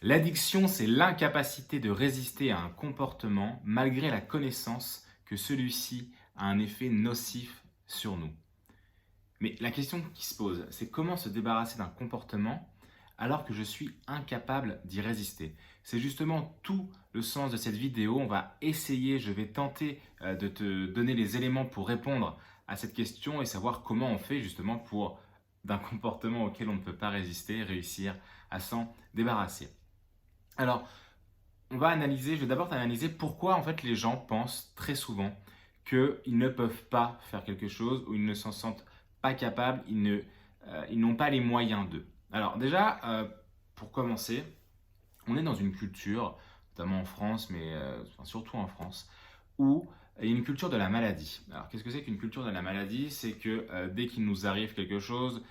L'addiction, c'est l'incapacité de résister à un comportement malgré la connaissance que celui-ci a un effet nocif sur nous. Mais la question qui se pose, c'est comment se débarrasser d'un comportement alors que je suis incapable d'y résister. C'est justement tout le sens de cette vidéo. On va essayer, je vais tenter de te donner les éléments pour répondre à cette question et savoir comment on fait justement pour, d'un comportement auquel on ne peut pas résister, réussir à s'en débarrasser. Alors, je vais d'abord analyser pourquoi en fait les gens pensent très souvent qu'ils ne peuvent pas faire quelque chose ou ils ne s'en sentent pas capables, ils n'ont pas les moyens d'eux. Alors déjà, pour commencer, on est dans une culture, notamment en France, mais enfin, surtout en France, où il y a une culture de la maladie. Alors qu'est-ce que c'est qu'une culture de la maladie? C'est que dès qu'il nous arrive quelque chose,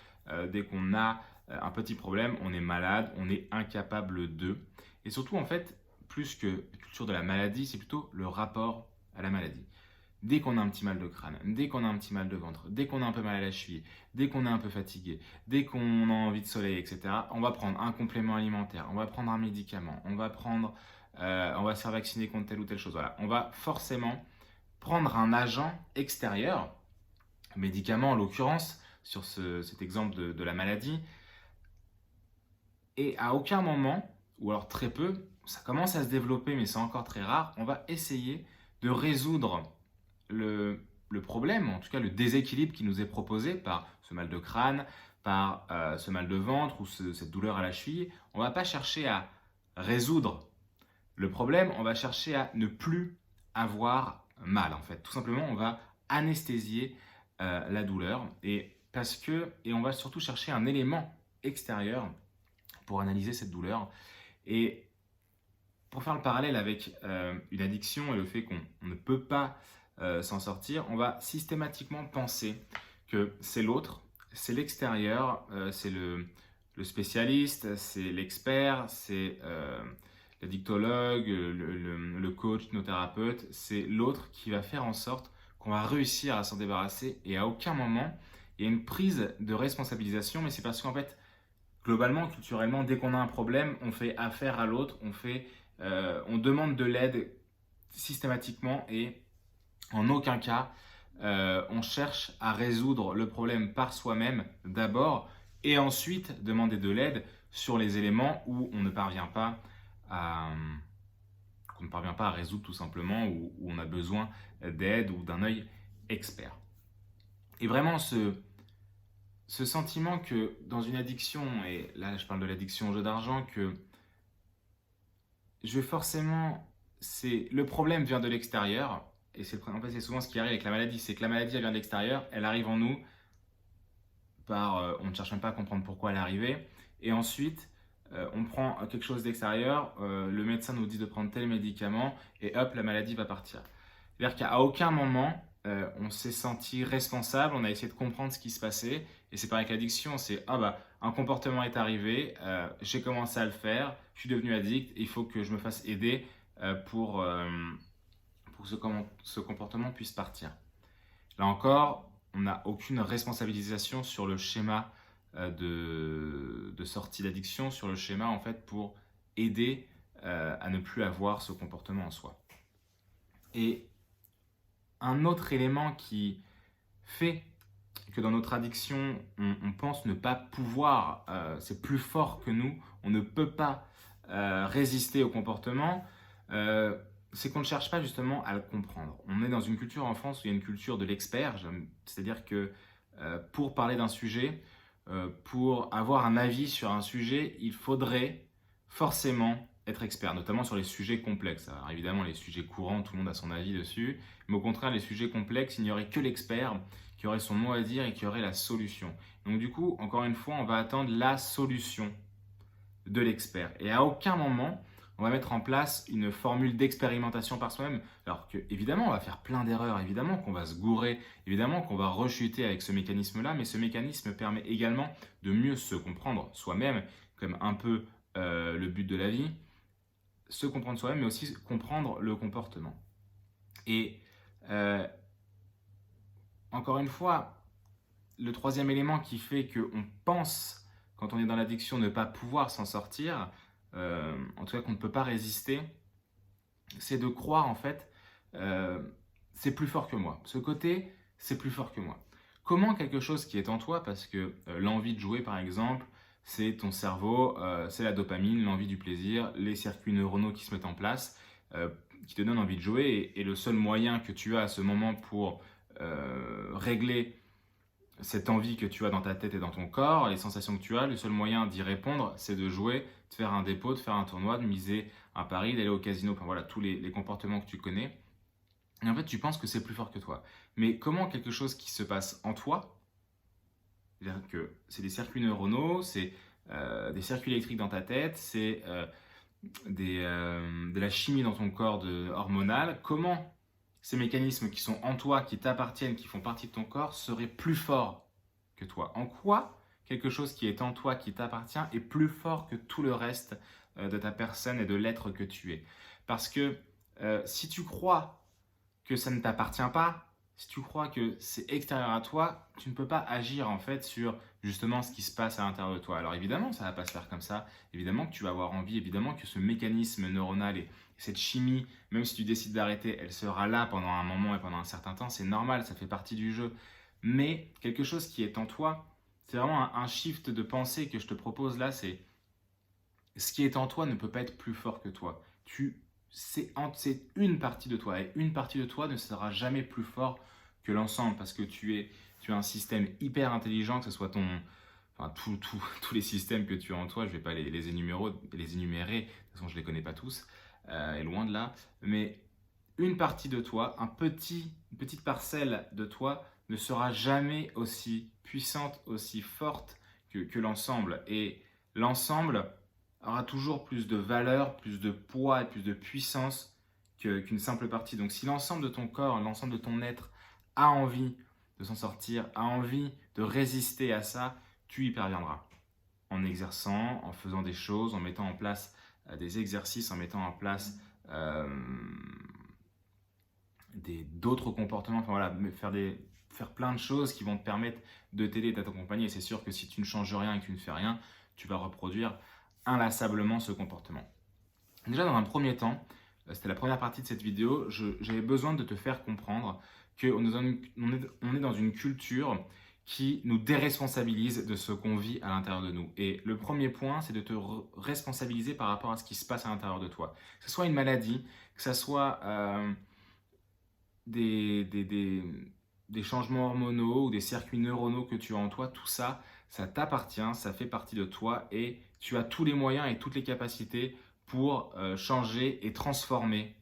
dès qu'on a un petit problème, on est malade, on est incapable de. Et surtout, en fait, plus que culture de la maladie, c'est plutôt le rapport à la maladie. Dès qu'on a un petit mal de crâne, dès qu'on a un petit mal de ventre, dès qu'on a un peu mal à la cheville, dès qu'on est un peu fatigué, dès qu'on a envie de soleil, etc., on va prendre un complément alimentaire, on va prendre un médicament, on va se faire vacciner contre telle ou telle chose. Voilà, on va forcément prendre un agent extérieur, un médicament en l'occurrence, sur cet exemple de la maladie, et à aucun moment, ou alors très peu, ça commence à se développer, mais c'est encore très rare, on va essayer de résoudre le problème, en tout cas le déséquilibre qui nous est proposé par ce mal de crâne, par ce mal de ventre ou cette douleur à la cheville. On ne va pas chercher à résoudre le problème, on va chercher à ne plus avoir mal en fait. Tout simplement, on va anesthésier la douleur et on va surtout chercher un élément extérieur pour analyser cette douleur. Et pour faire le parallèle avec une addiction et le fait qu'on ne peut pas s'en sortir, on va systématiquement penser que c'est l'autre, c'est l'extérieur, c'est le spécialiste, c'est l'expert, c'est l'addictologue, le coach, nos thérapeutes, c'est l'autre qui va faire en sorte qu'on va réussir à s'en débarrasser et à aucun moment il y a une prise de responsabilisation, mais c'est parce qu'en fait, globalement, culturellement, dès qu'on a un problème, on fait affaire à l'autre, on demande de l'aide systématiquement et en aucun cas on cherche à résoudre le problème par soi-même d'abord et ensuite demander de l'aide sur les éléments où à, on ne parvient pas à résoudre tout simplement, où on a besoin d'aide ou d'un œil expert. Et vraiment ce sentiment que dans une addiction, et là je parle de l'addiction au jeu d'argent, que je vais forcément, c'est le problème vient de l'extérieur, et en fait c'est souvent ce qui arrive avec la maladie, c'est que la maladie elle vient de l'extérieur, elle arrive en nous on ne cherche même pas à comprendre pourquoi elle est arrivée, et ensuite on prend quelque chose d'extérieur, le médecin nous dit de prendre tel médicament, et hop la maladie va partir. C'est-à-dire qu'à aucun moment on s'est senti responsable, on a essayé de comprendre ce qui se passait, et c'est pareil avec l'addiction, c'est ah bah un comportement est arrivé, j'ai commencé à le faire, je suis devenu addict, il faut que je me fasse aider pour que ce comportement puisse partir. Là encore, on n'a aucune responsabilisation sur le schéma de sortie d'addiction, sur le schéma en fait pour aider à ne plus avoir ce comportement en soi. Et un autre élément qui fait que dans notre addiction, on pense ne pas pouvoir, c'est plus fort que nous, on ne peut pas résister au comportement, c'est qu'on ne cherche pas justement à le comprendre. On est dans une culture en France où il y a une culture de l'expert, c'est-à-dire que pour parler d'un sujet, pour avoir un avis sur un sujet, il faudrait forcément être expert, notamment sur les sujets complexes. Alors évidemment, les sujets courants, tout le monde a son avis dessus, mais au contraire, les sujets complexes, il n'y aurait que l'expert qui aurait son mot à dire et qui aurait la solution. Donc du coup, encore une fois, on va attendre la solution de l'expert. Et à aucun moment, on va mettre en place une formule d'expérimentation par soi-même. Alors que, évidemment, on va faire plein d'erreurs, évidemment qu'on va se gourer, évidemment qu'on va rechuter avec ce mécanisme-là, mais ce mécanisme permet également de mieux se comprendre soi-même, comme un peu le but de la vie, se comprendre soi-même, mais aussi comprendre le comportement. Et encore une fois, le troisième élément qui fait qu'on pense, quand on est dans l'addiction, ne pas pouvoir s'en sortir, en tout cas qu'on ne peut pas résister, c'est de croire en fait, c'est plus fort que moi. Ce côté, c'est plus fort que moi. Comment quelque chose qui est en toi, parce que l'envie de jouer par exemple, c'est ton cerveau, c'est la dopamine, l'envie du plaisir, les circuits neuronaux qui se mettent en place, qui te donnent envie de jouer, et le seul moyen que tu as à ce moment pour régler cette envie que tu as dans ta tête et dans ton corps, les sensations que tu as, le seul moyen d'y répondre, c'est de jouer, de faire un dépôt, de faire un tournoi, de miser un pari, d'aller au casino, enfin voilà, tous les comportements que tu connais. Et en fait, tu penses que c'est plus fort que toi. Mais comment quelque chose qui se passe en toi, c'est-à-dire que c'est des circuits neuronaux, c'est des circuits électriques dans ta tête, c'est de la chimie dans ton corps hormonal, comment ces mécanismes qui sont en toi, qui t'appartiennent, qui font partie de ton corps, seraient plus forts que toi? En quoi quelque chose qui est en toi, qui t'appartient, est plus fort que tout le reste de ta personne et de l'être que tu es? Parce que si tu crois que ça ne t'appartient pas, si tu crois que c'est extérieur à toi, tu ne peux pas agir en fait sur justement ce qui se passe à l'intérieur de toi. Alors évidemment, ça ne va pas se faire comme ça. Évidemment que tu vas avoir envie, évidemment que ce mécanisme neuronal et cette chimie, même si tu décides d'arrêter, elle sera là pendant un moment et pendant un certain temps. C'est normal, ça fait partie du jeu. Mais quelque chose qui est en toi, c'est vraiment un shift de pensée que je te propose là, c'est ce qui est en toi ne peut pas être plus fort que toi. C'est une partie de toi, et une partie de toi ne sera jamais plus fort que l'ensemble, parce que tu as un système hyper intelligent, que ce soit enfin, tous les systèmes que tu as en toi. Je ne vais pas les énumérer, de toute façon je ne les connais pas tous, et loin de là, mais une partie de toi, une petite parcelle de toi ne sera jamais aussi puissante, aussi forte que l'ensemble. Et l'ensemble aura toujours plus de valeur, plus de poids et plus de puissance qu'une simple partie. Donc si l'ensemble de ton corps, l'ensemble de ton être a envie de s'en sortir, a envie de résister à ça, tu y parviendras. En exerçant, en faisant des choses, en mettant en place des exercices, en mettant en place d'autres comportements, enfin voilà, faire plein de choses qui vont te permettre de t'aider et de t'accompagner. Et c'est sûr que si tu ne changes rien et que tu ne fais rien, tu vas reproduire inlassablement ce comportement. Déjà, dans un premier temps, c'était la première partie de cette vidéo, j'avais besoin de te faire comprendre qu'on est dans une culture qui nous déresponsabilise de ce qu'on vit à l'intérieur de nous. Et le premier point, c'est de te responsabiliser par rapport à ce qui se passe à l'intérieur de toi. Que ce soit une maladie, que ce soit des changements hormonaux ou des circuits neuronaux que tu as en toi, tout ça, ça t'appartient, ça fait partie de toi, et tu as tous les moyens et toutes les capacités pour changer et transformer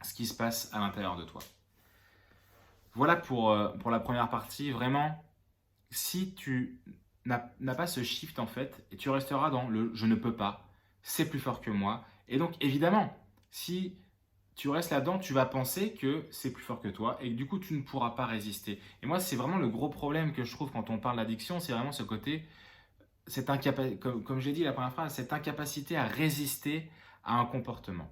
ce qui se passe à l'intérieur de toi. Voilà pour la première partie. Vraiment, si tu n'as pas ce shift en fait, et tu resteras dans le « je ne peux pas », c'est plus fort que moi. Et donc évidemment, si tu restes là-dedans, tu vas penser que c'est plus fort que toi et que du coup tu ne pourras pas résister. Et moi, c'est vraiment le gros problème que je trouve quand on parle d'addiction, c'est vraiment ce côté, comme j'ai dit la première phrase, cette incapacité à résister à un comportement.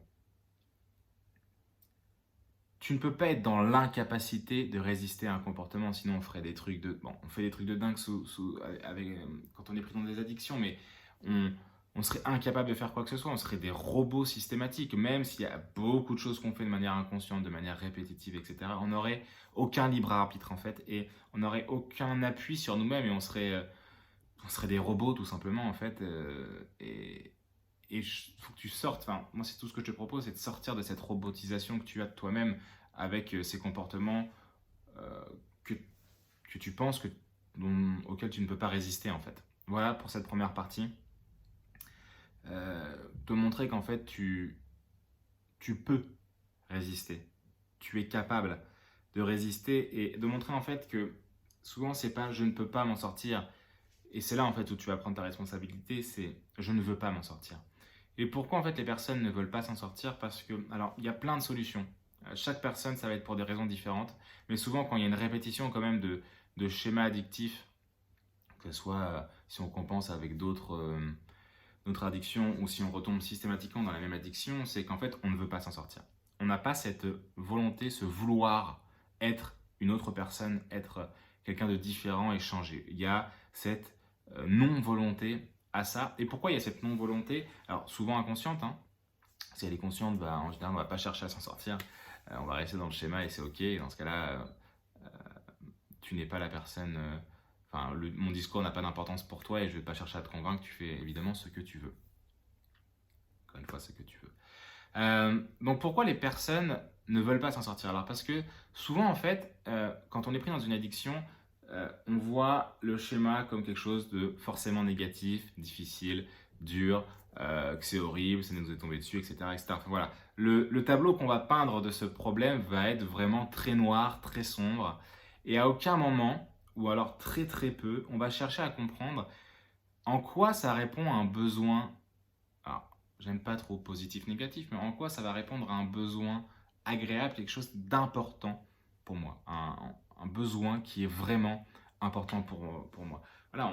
Tu ne peux pas être dans l'incapacité de résister à un comportement, sinon on ferait des trucs de... Bon, on fait des trucs de dingue quand on est pris dans des addictions, mais on serait incapable de faire quoi que ce soit, on serait des robots systématiques, même s'il y a beaucoup de choses qu'on fait de manière inconsciente, de manière répétitive, etc. On n'aurait aucun libre arbitre en fait, et on n'aurait aucun appui sur nous-mêmes, et on serait des robots tout simplement en fait, et il faut que tu sortes, enfin moi c'est tout ce que je te propose, c'est de sortir de cette robotisation que tu as de toi-même avec ces comportements euh, que, que tu penses auxquels tu ne peux pas résister en fait. Voilà pour cette première partie. Te montrer qu'en fait tu peux résister, tu es capable de résister, et de montrer en fait que souvent c'est pas je ne peux pas m'en sortir, et c'est là en fait où tu vas prendre ta responsabilité, c'est je ne veux pas m'en sortir. Et pourquoi en fait les personnes ne veulent pas s'en sortir? Parce que, alors il y a plein de solutions. Chaque personne ça va être pour des raisons différentes, mais souvent quand il y a une répétition quand même de schémas addictifs, que ce soit si on compense avec d'autres addictions, ou si on retombe systématiquement dans la même addiction, c'est qu'en fait on ne veut pas s'en sortir. On n'a pas cette volonté, ce vouloir être une autre personne, être quelqu'un de différent et changer. Il y a cette non-volonté à ça. Et pourquoi il y a cette non-volonté? Alors souvent inconsciente, hein. Si elle est consciente, bah, en général, on ne va pas chercher à s'en sortir. On va rester dans le schéma et c'est OK. Dans ce cas-là, tu n'es pas la personne. Enfin, mon discours n'a pas d'importance pour toi et je ne vais pas chercher à te convaincre. Tu fais évidemment ce que tu veux. Encore une fois, ce que tu veux. Donc pourquoi les personnes ne veulent pas s'en sortir? Alors parce que souvent en fait, quand on est pris dans une addiction, on voit le schéma comme quelque chose de forcément négatif, difficile, dur, que c'est horrible, ça nous est tombé dessus, etc. etc. Enfin, voilà. Le tableau qu'on va peindre de ce problème va être vraiment très noir, très sombre, et à aucun moment, ou alors très très peu, on va chercher à comprendre en quoi ça répond à un besoin. Alors, j'aime pas trop positif, négatif, mais en quoi ça va répondre à un besoin agréable, quelque chose d'important pour moi, un besoin qui est vraiment important pour moi. Voilà,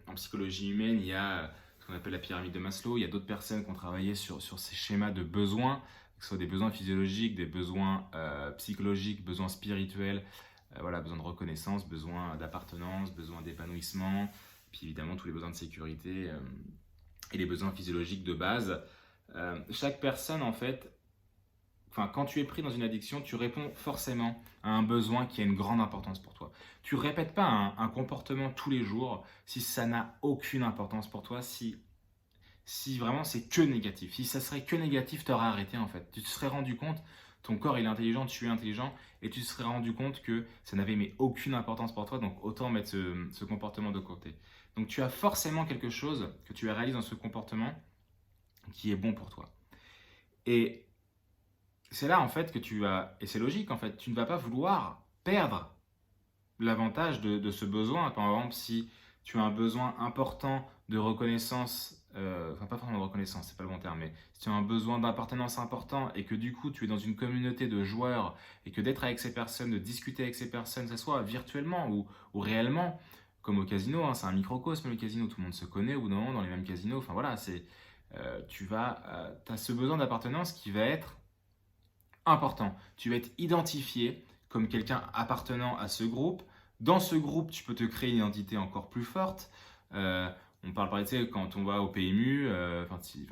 en psychologie humaine, il y a ce qu'on appelle la pyramide de Maslow, il y a d'autres personnes qui ont travaillé sur ces schémas de besoins, que ce soit des besoins physiologiques, des besoins psychologiques, besoins spirituels, voilà, besoin de reconnaissance, besoin d'appartenance, besoin d'épanouissement, puis évidemment tous les besoins de sécurité. Et les besoins physiologiques de base. Chaque personne, en fait, quand tu es pris dans une addiction, tu réponds forcément à un besoin qui a une grande importance pour toi. Tu ne répètes pas un comportement tous les jours si ça n'a aucune importance pour toi, si vraiment c'est que négatif. Si ça serait que négatif, tu aurais arrêté en fait. Tu te serais rendu compte, ton corps il est intelligent, tu es intelligent, et tu te serais rendu compte que ça n'avait mais aucune importance pour toi, donc autant mettre ce comportement de côté. Donc tu as forcément quelque chose que tu as réalisé dans ce comportement qui est bon pour toi. Et c'est là en fait que et c'est logique en fait, tu ne vas pas vouloir perdre l'avantage de ce besoin. Par exemple, si tu as un besoin important de reconnaissance, enfin pas forcément de reconnaissance, c'est pas le bon terme, mais si tu as un besoin d'appartenance important et que du coup tu es dans une communauté de joueurs et que d'être avec ces personnes, de discuter avec ces personnes, que ce soit virtuellement ou réellement, comme au casino, hein, c'est un microcosme le casino, tout le monde se connaît ou non dans les mêmes casinos, enfin voilà, tu as ce besoin d'appartenance qui va être important. Tu vas être identifié comme quelqu'un appartenant à ce groupe. Dans ce groupe, tu peux te créer une identité encore plus forte. On parle par exemple quand on va au PMU,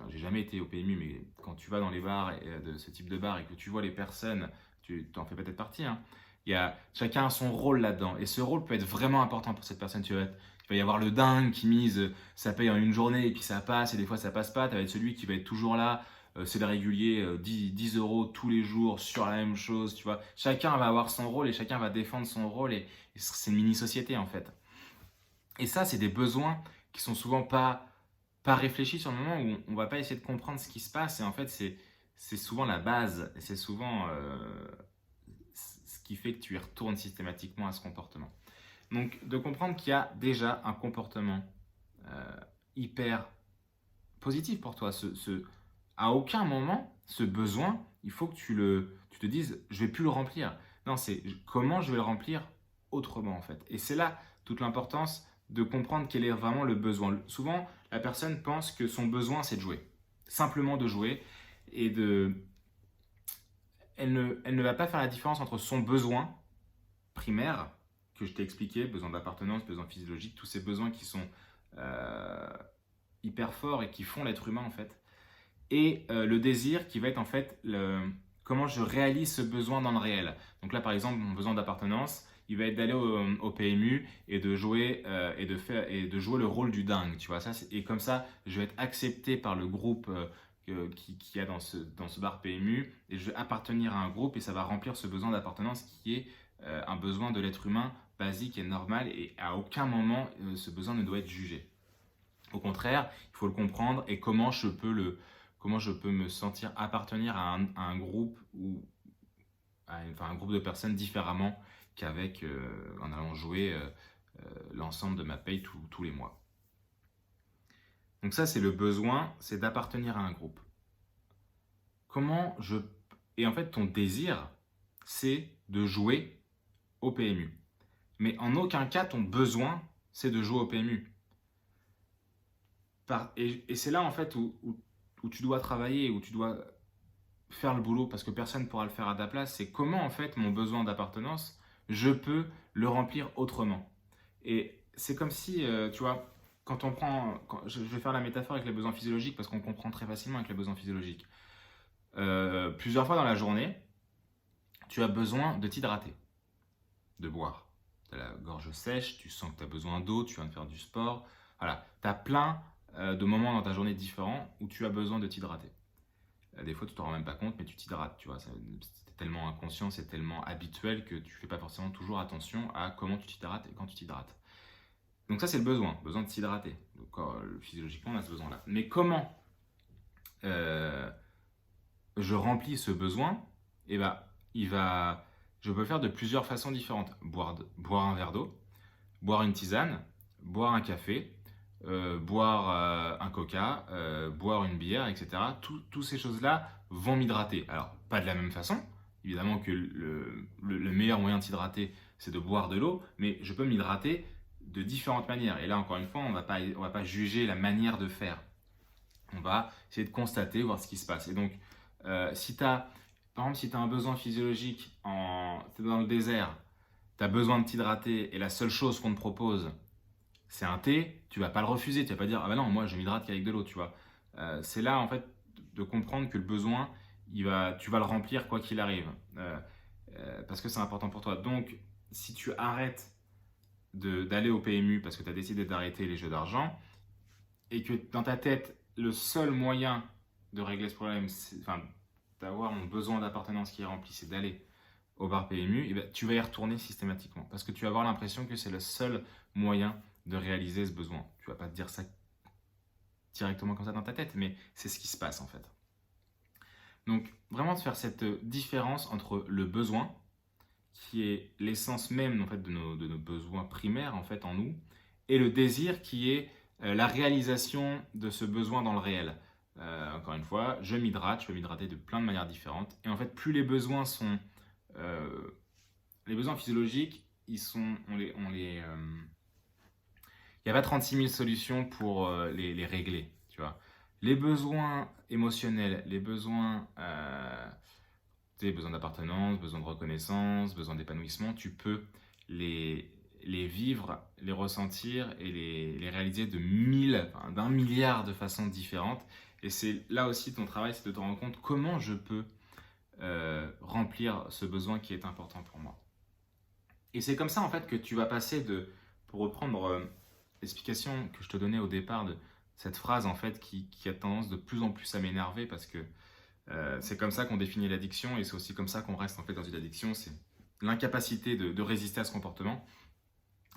j'ai jamais été au PMU, mais quand tu vas dans les bars de ce type de bar et que tu vois les personnes, tu en fais peut-être partie, hein, chacun a son rôle là-dedans. Et ce rôle peut être vraiment important pour cette personne. Il va y avoir le dingue qui mise, ça paye en une journée et puis ça passe, et des fois ça passe pas. Tu vas être celui qui va être toujours là, c'est le régulier, 10 euros tous les jours sur la même chose, tu vois. Chacun va avoir son rôle et chacun va défendre son rôle et c'est une mini-société en fait. Et ça, c'est des besoins qui sont souvent pas réfléchis sur le moment où on va pas essayer de comprendre ce qui se passe et en fait, c'est souvent la base et c'est souvent ce qui fait que tu y retournes systématiquement à ce comportement. Donc, de comprendre qu'il y a déjà un comportement hyper positif pour toi, à aucun moment, ce besoin, il faut que tu te dises, je vais plus le remplir. Non, c'est comment je vais le remplir autrement en fait. Et c'est là toute l'importance de comprendre quel est vraiment le besoin. Souvent, la personne pense que son besoin, c'est de jouer. Simplement de jouer et elle ne va pas faire la différence entre son besoin primaire, que je t'ai expliqué, besoin d'appartenance, besoin physiologique, tous ces besoins qui sont hyper forts et qui font l'être humain en fait, et le désir qui va être en fait comment je réalise ce besoin dans le réel. Donc là par exemple mon besoin d'appartenance, il va être d'aller au PMU et de jouer de jouer le rôle du dingue, tu vois ça, et comme ça je vais être accepté par le groupe qui a dans ce bar PMU et je vais appartenir à un groupe et ça va remplir ce besoin d'appartenance qui est un besoin de l'être humain basique et normal et à aucun moment ce besoin ne doit être jugé. Au contraire, il faut le comprendre et comment je peux me sentir appartenir à un groupe ou un groupe de personnes différemment qu'avec en allant jouer l'ensemble de ma paye tous les mois. Donc ça, c'est le besoin, c'est d'appartenir à un groupe. Et en fait, ton désir, c'est de jouer au PMU. Mais en aucun cas, ton besoin, c'est de jouer au PMU. Et c'est là, en fait, où tu dois travailler, où tu dois faire le boulot, parce que personne ne pourra le faire à ta place, c'est comment, en fait, mon besoin d'appartenance, je peux le remplir autrement. Et c'est comme si, tu vois, je vais faire la métaphore avec les besoins physiologiques parce qu'on comprend très facilement avec les besoins physiologiques. Plusieurs fois dans la journée, tu as besoin de t'hydrater, de boire. Tu as la gorge sèche, tu sens que tu as besoin d'eau, tu viens de faire du sport. Voilà, tu as plein de moments dans ta journée différents où tu as besoin de t'hydrater. Des fois, tu t'en rends même pas compte, mais tu t'hydrates, tu vois. C'est tellement inconscient, c'est tellement habituel que tu fais pas forcément toujours attention à comment tu t'hydrates et quand tu t'hydrates. Donc ça, c'est le besoin de s'hydrater. Donc physiologiquement, on a ce besoin-là. Mais comment je remplis ce besoin? Eh ben, je peux le faire de plusieurs façons différentes. Boire un verre d'eau, boire une tisane, boire un café, boire un coca, boire une bière, etc. Toutes ces choses-là vont m'hydrater. Alors, pas de la même façon. Évidemment que le meilleur moyen de s'hydrater, c'est de boire de l'eau, mais je peux m'hydrater de différentes manières. Et là, encore une fois, on va pas juger la manière de faire. On va essayer de constater, voir ce qui se passe. Et donc, par exemple, si tu as un besoin physiologique, tu es dans le désert, tu as besoin de t'hydrater, et la seule chose qu'on te propose, c'est un thé, tu vas pas le refuser, tu vas pas dire ah bah non, moi je m'hydrate qu'avec de l'eau, tu vois. C'est là en fait de comprendre que le besoin, tu vas le remplir quoi qu'il arrive, parce que c'est important pour toi. Donc si tu arrêtes d'aller au PMU parce que tu as décidé d'arrêter les jeux d'argent et que dans ta tête le seul moyen de régler ce problème, enfin d'avoir mon besoin d'appartenance qui est rempli, c'est d'aller au bar PMU, et ben, tu vas y retourner systématiquement parce que tu vas avoir l'impression que c'est le seul moyen de réaliser ce besoin. Tu vas pas te dire ça directement comme ça dans ta tête, mais c'est ce qui se passe en fait. Donc vraiment de faire cette différence entre le besoin, qui est l'essence même en fait, de nos besoins primaires en fait en nous, et le désir qui est la réalisation de ce besoin dans le réel. Encore une fois, je peux m'hydrater de plein de manières différentes. Et en fait, plus les besoins sont... les besoins physiologiques, il n'y a pas 36 000 solutions pour les régler, tu vois. Les besoins émotionnels, les besoins d'appartenance, besoin de reconnaissance, besoin d'épanouissement, tu peux les vivre, les ressentir et les réaliser d'un milliard de façons différentes. Et c'est là aussi ton travail, c'est de te rendre compte comment je peux remplir ce besoin qui est important pour moi. Et c'est comme ça en fait que tu vas passer pour reprendre l'explication que je te donnais au départ de cette phrase en fait qui a tendance de plus en plus à m'énerver parce que c'est comme ça qu'on définit l'addiction et c'est aussi comme ça qu'on reste en fait dans une addiction, c'est l'incapacité de résister à ce comportement.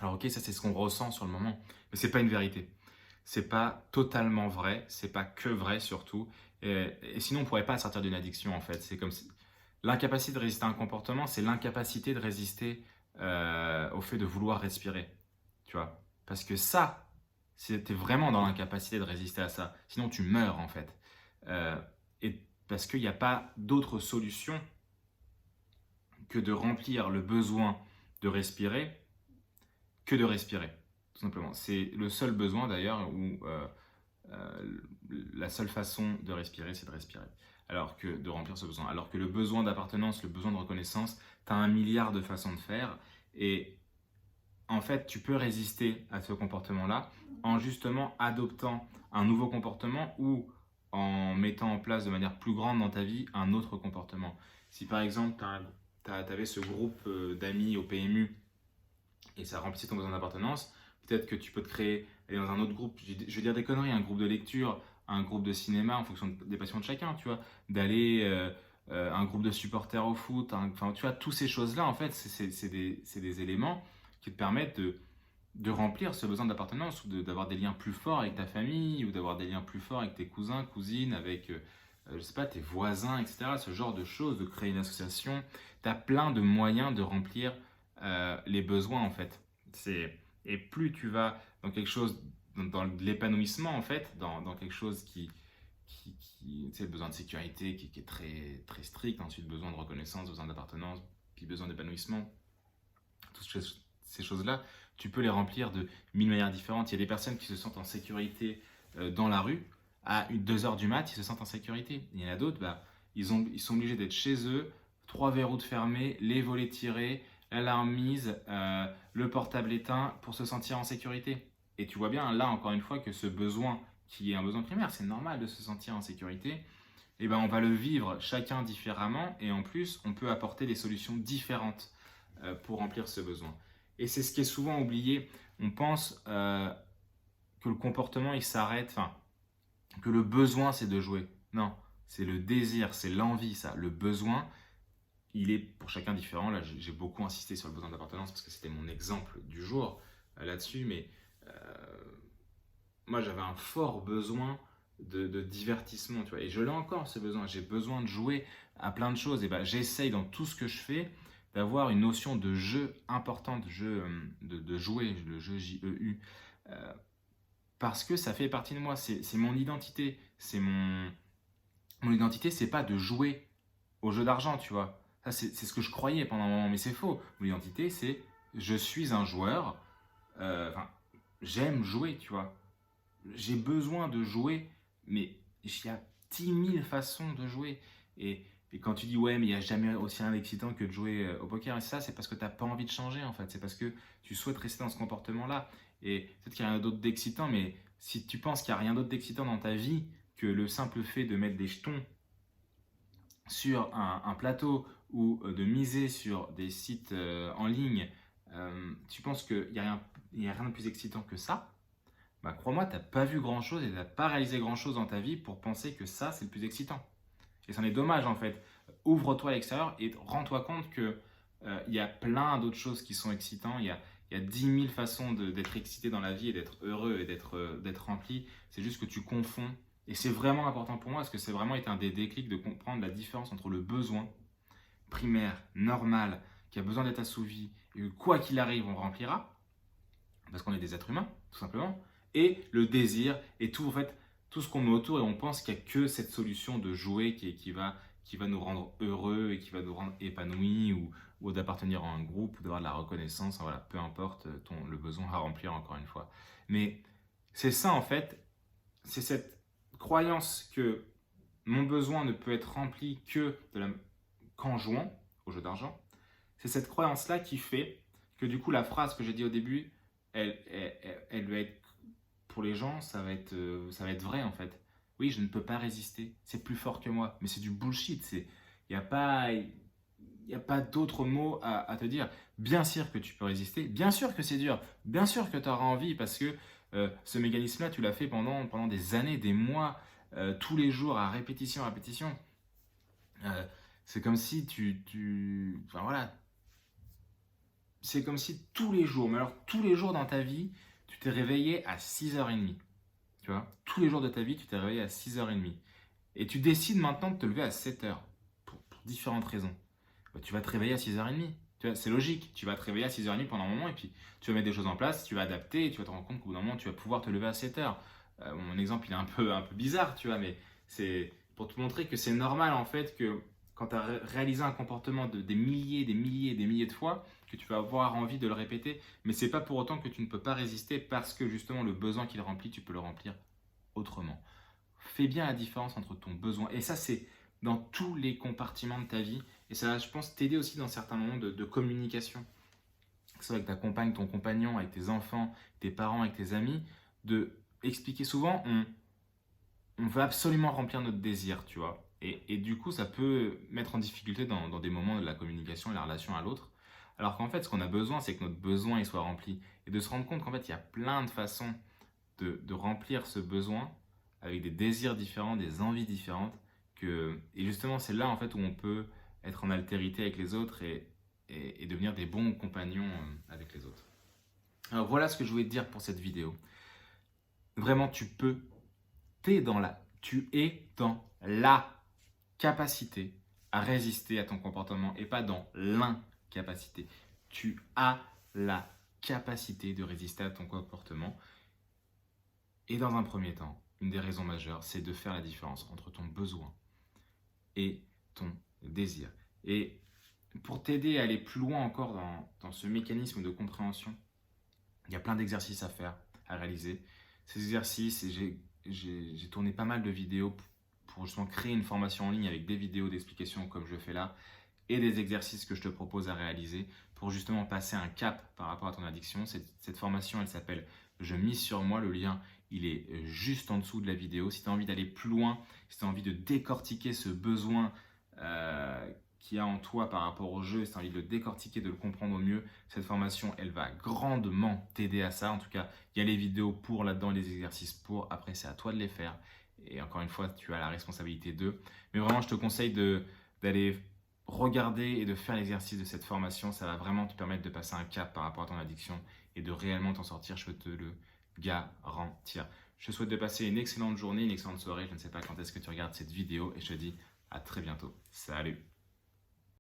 Alors ok, ça c'est ce qu'on ressent sur le moment, mais c'est pas une vérité. C'est pas totalement vrai, c'est pas que vrai surtout. Et sinon on pourrait pas sortir d'une addiction en fait. C'est comme si l'incapacité de résister à un comportement, c'est l'incapacité de résister au fait de vouloir respirer, tu vois. Parce que ça, t'es vraiment dans l'incapacité de résister à ça. Sinon tu meurs en fait. Et parce qu'il n'y a pas d'autre solution que de remplir le besoin de respirer que de respirer, tout simplement. C'est le seul besoin d'ailleurs où la seule façon de respirer, c'est de respirer. Alors que de remplir ce besoin. Alors que le besoin d'appartenance, le besoin de reconnaissance, tu as un milliard de façons de faire. Et en fait, tu peux résister à ce comportement-là en justement adoptant un nouveau comportement ou en mettant en place de manière plus grande dans ta vie un autre comportement. Si par exemple, tu avais ce groupe d'amis au PMU et ça remplissait ton besoin d'appartenance, peut-être que tu peux te créer, aller dans un autre groupe, je vais dire des conneries, un groupe de lecture, un groupe de cinéma en fonction des passions de chacun, tu vois, d'aller un groupe de supporters au foot, enfin tu vois, toutes ces choses-là en fait, c'est des éléments qui te permettent de remplir ce besoin d'appartenance ou d'avoir des liens plus forts avec ta famille ou d'avoir des liens plus forts avec tes cousins, cousines, avec, je sais pas, tes voisins, etc. Ce genre de choses, de créer une association. Tu as plein de moyens de remplir les besoins en fait. Et plus tu vas dans quelque chose, dans l'épanouissement en fait, dans quelque chose qui tu sais, le besoin de sécurité qui est très, très strict, ensuite besoin de reconnaissance, besoin d'appartenance, puis besoin d'épanouissement, toutes ces choses-là, tu peux les remplir de mille manières différentes. Il y a des personnes qui se sentent en sécurité dans la rue, à 2h du mat, ils se sentent en sécurité. Il y en a d'autres, ils sont obligés d'être chez eux, 3 verrous de fermés, les volets tirés, l'alarme mise, le portable éteint pour se sentir en sécurité. Et tu vois bien là, encore une fois, que ce besoin qui est un besoin primaire, c'est normal de se sentir en sécurité, et ben on va le vivre chacun différemment et en plus, on peut apporter des solutions différentes pour remplir ce besoin. Et c'est ce qui est souvent oublié. On pense que le comportement, il s'arrête, enfin, que le besoin, c'est de jouer. Non, c'est le désir, c'est l'envie, ça. Le besoin, il est pour chacun différent. Là, j'ai beaucoup insisté sur le besoin d'appartenance parce que c'était mon exemple du jour là-dessus, mais euh, moi, j'avais un fort besoin de divertissement, tu vois. Et je l'ai encore, ce besoin. J'ai besoin de jouer à plein de choses. Et ben, j'essaye dans tout ce que je fais d'avoir une notion de jeu importante, de jouer, le jeu J-E-U. Euh, Parce que ça fait partie de moi, c'est mon identité. Mon identité, c'est pas de jouer au jeu d'argent, tu vois. Ça, c'est ce que je croyais pendant un moment, mais c'est faux. Mon identité, c'est je suis un joueur. Enfin, j'aime jouer, tu vois. J'ai besoin de jouer, mais il y a 10 000 façons de jouer. Et quand tu dis ouais, mais il n'y a jamais aussi rien d'excitant que de jouer au poker, et ça, c'est parce que tu n'as pas envie de changer en fait. C'est parce que tu souhaites rester dans ce comportement-là. Et peut-être qu'il n'y a rien d'autre d'excitant, mais si tu penses qu'il n'y a rien d'autre d'excitant dans ta vie que le simple fait de mettre des jetons sur un plateau ou de miser sur des sites en ligne, tu penses qu'il n'y a rien de plus excitant que ça, bah crois-moi, tu n'as pas vu grand-chose et tu n'as pas réalisé grand-chose dans ta vie pour penser que ça, c'est le plus excitant. Et c'en est dommage en fait. Ouvre-toi à l'extérieur et rends-toi compte que il y a plein d'autres choses qui sont excitantes. Il y a 10 000 façons d'être excité dans la vie et d'être heureux et d'être rempli. C'est juste que tu confonds. Et c'est vraiment important pour moi parce que c'est vraiment été un des déclics de comprendre la différence entre le besoin primaire, normal, qui a besoin d'être assouvi et que quoi qu'il arrive, on remplira, parce qu'on est des êtres humains, tout simplement, et le désir et tout, en fait, tout ce qu'on met autour et on pense qu'il n'y a que cette solution de jouer qui va nous rendre heureux et qui va nous rendre épanouis ou d'appartenir à un groupe ou d'avoir de la reconnaissance, voilà, peu importe le besoin à remplir encore une fois. Mais c'est ça en fait, c'est cette croyance que mon besoin ne peut être rempli qu'en jouant au jeu d'argent. C'est cette croyance-là qui fait que du coup la phrase que j'ai dit au début, elle va être pour les gens, ça va être vrai en fait. Oui, je ne peux pas résister, c'est plus fort que moi, mais c'est du bullshit. Il n'y a pas, y a pas d'autre mot à te dire. Bien sûr que tu peux résister, bien sûr que c'est dur, bien sûr que tu auras envie parce que ce mécanisme-là, tu l'as fait pendant des années, des mois, tous les jours, à répétition, à répétition. C'est comme si enfin voilà, c'est comme si tous les jours, mais alors tous les jours dans ta vie, tu t'es réveillé à 6h30. Tu vois, tous les jours de ta vie, tu t'es réveillé à 6h30. Et tu décides maintenant de te lever à 7h pour différentes raisons. Bah, tu vas te réveiller à 6h30. Tu vois, c'est logique. Tu vas te réveiller à 6h30 pendant un moment et puis tu vas mettre des choses en place, tu vas adapter et tu vas te rendre compte qu'au bout d'un moment, tu vas pouvoir te lever à 7h. Mon exemple, il est un peu bizarre, tu vois, mais c'est pour te montrer que c'est normal en fait que quand tu as réalisé un comportement des milliers, des milliers, des milliers de fois, que tu vas avoir envie de le répéter, mais c'est pas pour autant que tu ne peux pas résister parce que justement le besoin qu'il remplit, tu peux le remplir autrement. Fais bien la différence entre ton besoin, et ça c'est dans tous les compartiments de ta vie, et ça va, je pense, t'aider aussi dans certains moments de communication, que ce soit avec ta compagne, ton compagnon, avec tes enfants, tes parents, avec tes amis, de expliquer souvent, on veut absolument remplir notre désir, tu vois. Et du coup, ça peut mettre en difficulté dans des moments de la communication et la relation à l'autre. Alors qu'en fait, ce qu'on a besoin, c'est que notre besoin il soit rempli. Et de se rendre compte qu'en fait, il y a plein de façons de remplir ce besoin avec des désirs différents, des envies différentes. Et justement, c'est là en fait où on peut être en altérité avec les autres et devenir des bons compagnons avec les autres. Alors voilà ce que je voulais te dire pour cette vidéo. Vraiment, tu es dans la capacité à résister à ton comportement et pas dans l'incapacité. Tu as la capacité de résister à ton comportement. Et dans un premier temps, une des raisons majeures, c'est de faire la différence entre ton besoin et ton désir. Et pour t'aider à aller plus loin encore dans ce mécanisme de compréhension, il y a plein d'exercices à faire, à réaliser. Ces exercices, j'ai tourné pas mal de vidéos pour justement créer une formation en ligne avec des vidéos d'explications comme je fais là et des exercices que je te propose à réaliser pour justement passer un cap par rapport à ton addiction. Cette formation, elle s'appelle je mise sur moi. Le lien, il est juste en dessous de la vidéo. Si tu as envie d'aller plus loin, si tu as envie de décortiquer ce besoin qu'il y a en toi par rapport au jeu, si tu as envie de le décortiquer, de le comprendre au mieux, cette formation, elle va grandement t'aider à ça. En tout cas, il y a les vidéos pour là-dedans, les exercices pour. Après, c'est à toi de les faire. Et encore une fois, tu as la responsabilité d'eux. Mais vraiment, je te conseille d'aller regarder et de faire l'exercice de cette formation. Ça va vraiment te permettre de passer un cap par rapport à ton addiction et de réellement t'en sortir. Je peux te le garantir. Je te souhaite de passer une excellente journée, une excellente soirée. Je ne sais pas quand est-ce que tu regardes cette vidéo et je te dis à très bientôt. Salut!